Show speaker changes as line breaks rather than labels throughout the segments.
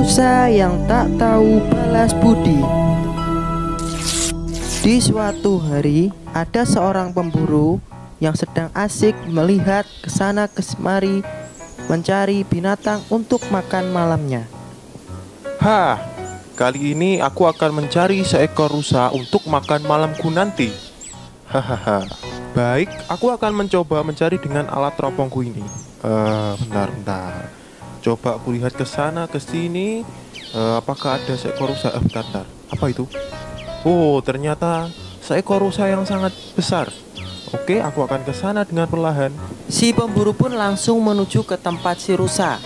Rusa yang tak tahu balas budi. Di suatu hari, ada seorang pemburu yang sedang asik melihat ke sana kemari mencari binatang untuk makan malamnya.
Hah, kali ini aku akan mencari seekor rusa untuk makan malamku nanti. Hahaha. Baik, aku akan mencoba mencari dengan alat teropongku ini. Bentar. Coba aku lihat ke sana ke sini. Apakah ada seekor rusa? Bentar. Apa itu? Oh, ternyata seekor rusa yang sangat besar. Oke, aku akan ke sana dengan perlahan.
Si pemburu pun langsung menuju ke tempat si rusa.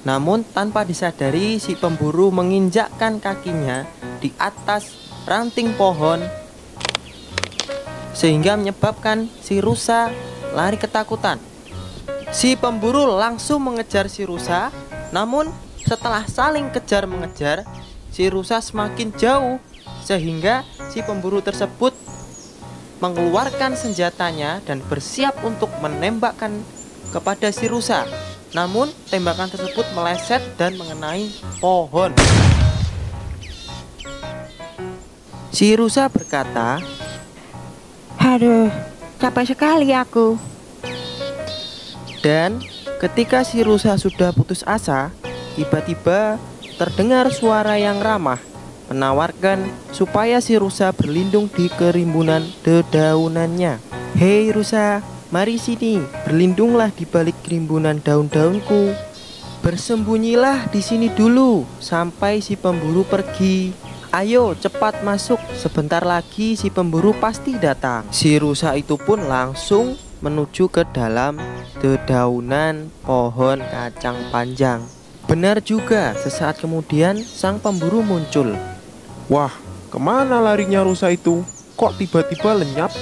Namun tanpa disadari, si pemburu menginjakkan kakinya di atas ranting pohon sehingga menyebabkan si rusa lari ketakutan. Si pemburu langsung mengejar si rusa, namun setelah saling kejar-mengejar, si rusa semakin jauh sehingga si pemburu tersebut mengeluarkan senjatanya dan bersiap untuk menembakkan kepada si rusa. Namun tembakan tersebut meleset dan mengenai pohon. Si rusa berkata,
"Aduh, capek sekali aku."
dan ketika si rusa sudah putus asa, tiba-tiba terdengar suara yang ramah menawarkan supaya si rusa berlindung di kerimbunan dedaunannya. "Hei rusa, mari sini, berlindunglah di balik kerimbunan daun-daunku. Bersembunyilah di sini dulu sampai si pemburu pergi. Ayo cepat masuk, sebentar lagi si pemburu pasti datang." Si rusa itu pun langsung menuju ke dalam dedaunan pohon kacang panjang. Benar juga, sesaat kemudian sang pemburu muncul.
Wah, kemana larinya rusa itu? Kok tiba-tiba lenyap?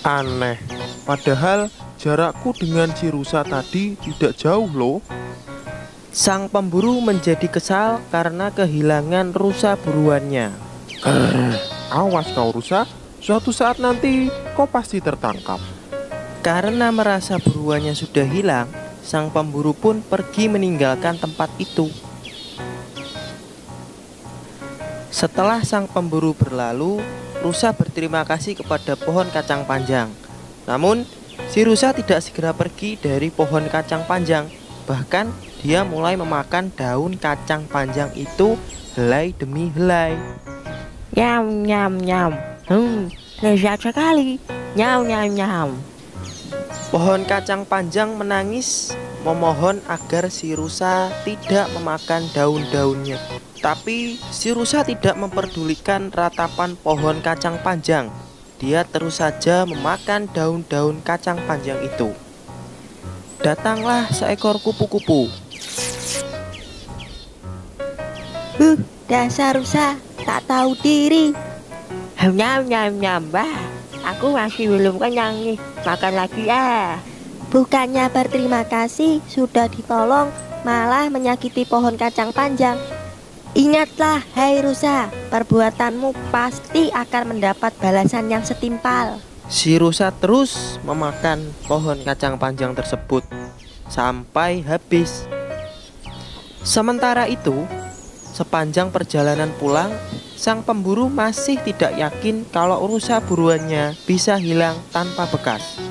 Aneh, padahal jarakku dengan si rusa tadi tidak jauh loh.
Sang pemburu menjadi kesal karena kehilangan rusa buruannya.
Awas kau rusa, suatu saat nanti kau pasti tertangkap.
Karena merasa buruannya sudah hilang, sang pemburu pun pergi meninggalkan tempat itu. Setelah sang pemburu berlalu, rusa berterima kasih kepada pohon kacang panjang. Namun, si rusa tidak segera pergi dari pohon kacang panjang. Bahkan, dia mulai memakan daun kacang panjang itu helai demi helai.
Nyam, nyam, nyam. Lezat sekali. Nyam, nyam, nyam.
Pohon kacang panjang menangis memohon agar si rusa tidak memakan daun-daunnya. Tapi si rusa tidak memperdulikan ratapan pohon kacang panjang. Dia terus saja memakan daun-daun kacang panjang itu. Datanglah seekor kupu-kupu.
Dasar rusa, tak tahu diri. Nyam, nyam, nyam, bah. Aku masih belum kenyang nih, makan lagi ah. Bukannya berterima kasih sudah ditolong, malah menyakiti pohon kacang panjang. Ingatlah, hai rusa, perbuatanmu pasti akan mendapat balasan yang setimpal.
Si rusa terus memakan pohon kacang panjang tersebut sampai habis. Sementara itu, sepanjang perjalanan pulang, sang pemburu masih tidak yakin kalau rusa buruannya bisa hilang tanpa bekas.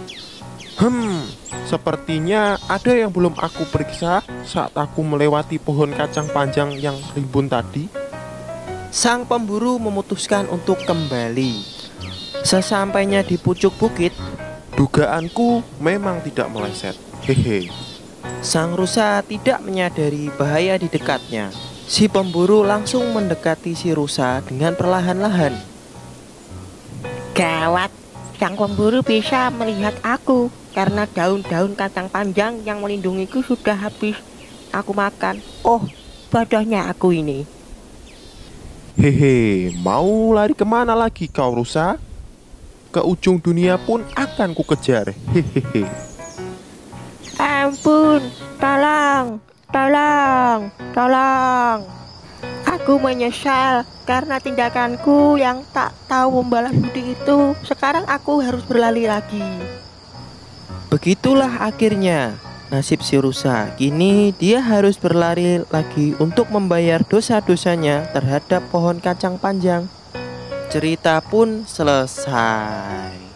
Sepertinya ada yang belum aku periksa saat aku melewati pohon kacang panjang yang rimbun tadi.
Sang pemburu memutuskan untuk kembali. Sesampainya di pucuk bukit,
Dugaanku memang tidak meleset. Hehe.
sang rusa tidak menyadari bahaya di dekatnya. Si pemburu langsung mendekati si rusa dengan perlahan-lahan.
Gawat, sang pemburu bisa melihat aku karena daun-daun kacang panjang yang melindungiku sudah habis aku makan. Oh, bodohnya aku ini.
Hehe, mau lari kemana lagi kau rusa? Ke ujung dunia pun akan ku kejar. Hehehe.
Ampun, tolong, tolong, tolong. Aku menyesal karena tindakanku yang tak tahu membalas budi itu. Sekarang aku harus berlari lagi.
Begitulah akhirnya nasib si rusa. Kini dia harus berlari lagi untuk membayar dosa-dosanya terhadap pohon kacang panjang. Cerita pun selesai.